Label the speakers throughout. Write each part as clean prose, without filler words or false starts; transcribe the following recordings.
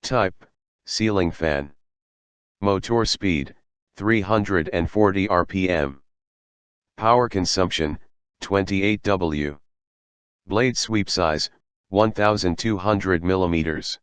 Speaker 1: Type, ceiling fan. Motor speed, 340 rpm. Power consumption, 28 W. Blade sweep size, 1200 mm.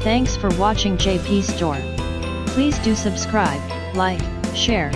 Speaker 2: Thanks for watching JP Store. Please do subscribe, like, share,